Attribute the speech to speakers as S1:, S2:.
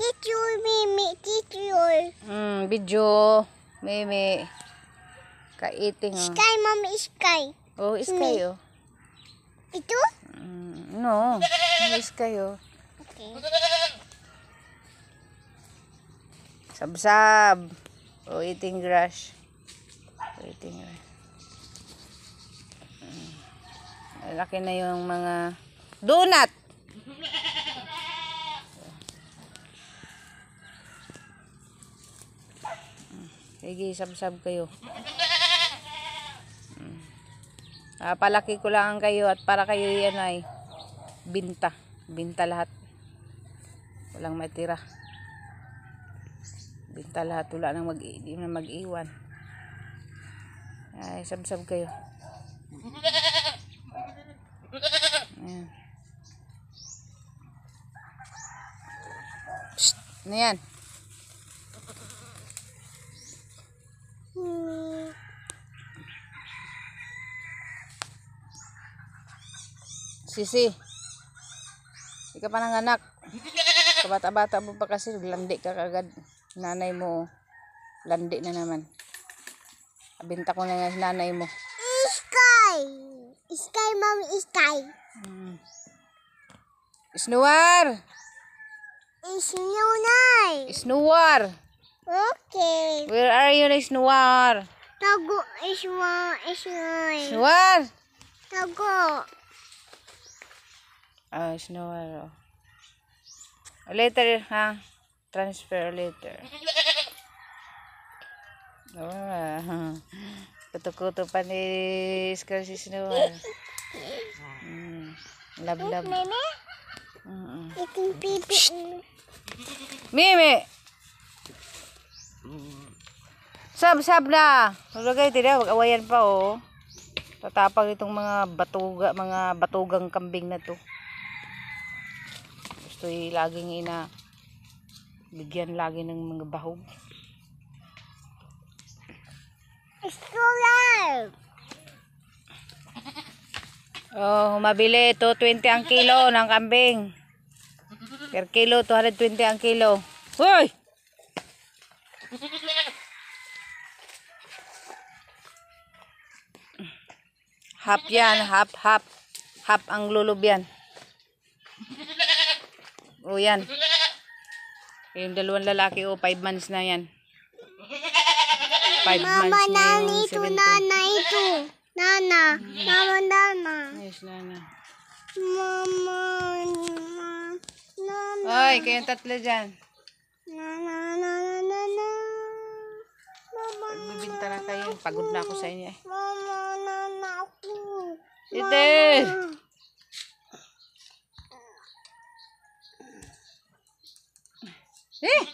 S1: Teacher, Mimi, teacher.
S2: Video. Mimi. Kaiting, oh.
S1: Sky, Mami, sky.
S2: Oh, iskay, oh.
S1: Ito?
S2: No. Iskay, oh.
S1: Okay.
S2: Sab-sab. Oh, eating grass. Oh, eating grass. Laki na yung mga donut. Sige, sab-sab kayo. Palaki ko lang kayo at para kayo yan ay binta. Binta lahat. Walang matira. Binta lahat. Wala nang mag-iwan. Ay, sab-sab kayo. Ayan. Psst! Ano yan? Sisi, di ka pa nanganak. Kabata-bata mo pa kasi, landi ka kagad. Nanay mo, landi na naman. Abinta ko na nga si nanay mo.
S1: Sky! Sky, Mami, sky.
S2: Isnuwar!
S1: Isnunay.
S2: Isnuwar!
S1: Okay.
S2: Where are you, Isnuwar?
S1: Tago, iswa,
S2: Isnuwar!
S1: Tago.
S2: Ah, Isnuwar, oh. Later, ha? Transfer later. Oh, kuto-kuto pa ni Scar si Isnuwar. Lab-lab.
S1: Mimi? Iting pipi.
S2: Mimi! Sab-sab na! Nalagay, tira, wag-awayan pa, oh. Tatapang itong mga batugang kambing na to. Gusto laging bigyan lagi ng mga bahog.
S1: Stroller.
S2: Oh, mabili ito 20 ang kilo ng kambing. Per kilo 220 ang kilo. Hoy! Half yan, half ang lulub yan. O yan. Yung dalawang lalaki, 5 months na yan. 5
S1: Mama,
S2: months na
S1: nana
S2: yung
S1: ito,
S2: 17.
S1: nana ito. Nana. Mama, nana.
S2: Yes, nana.
S1: Mama, nana.
S2: Hoy, kayong tatlo dyan.
S1: Nana, nana, nana. Mama,
S2: Magbibinta na kayo. Pagod na ako sa inyo eh.
S1: mama, nana ako.
S2: Ite! Eh!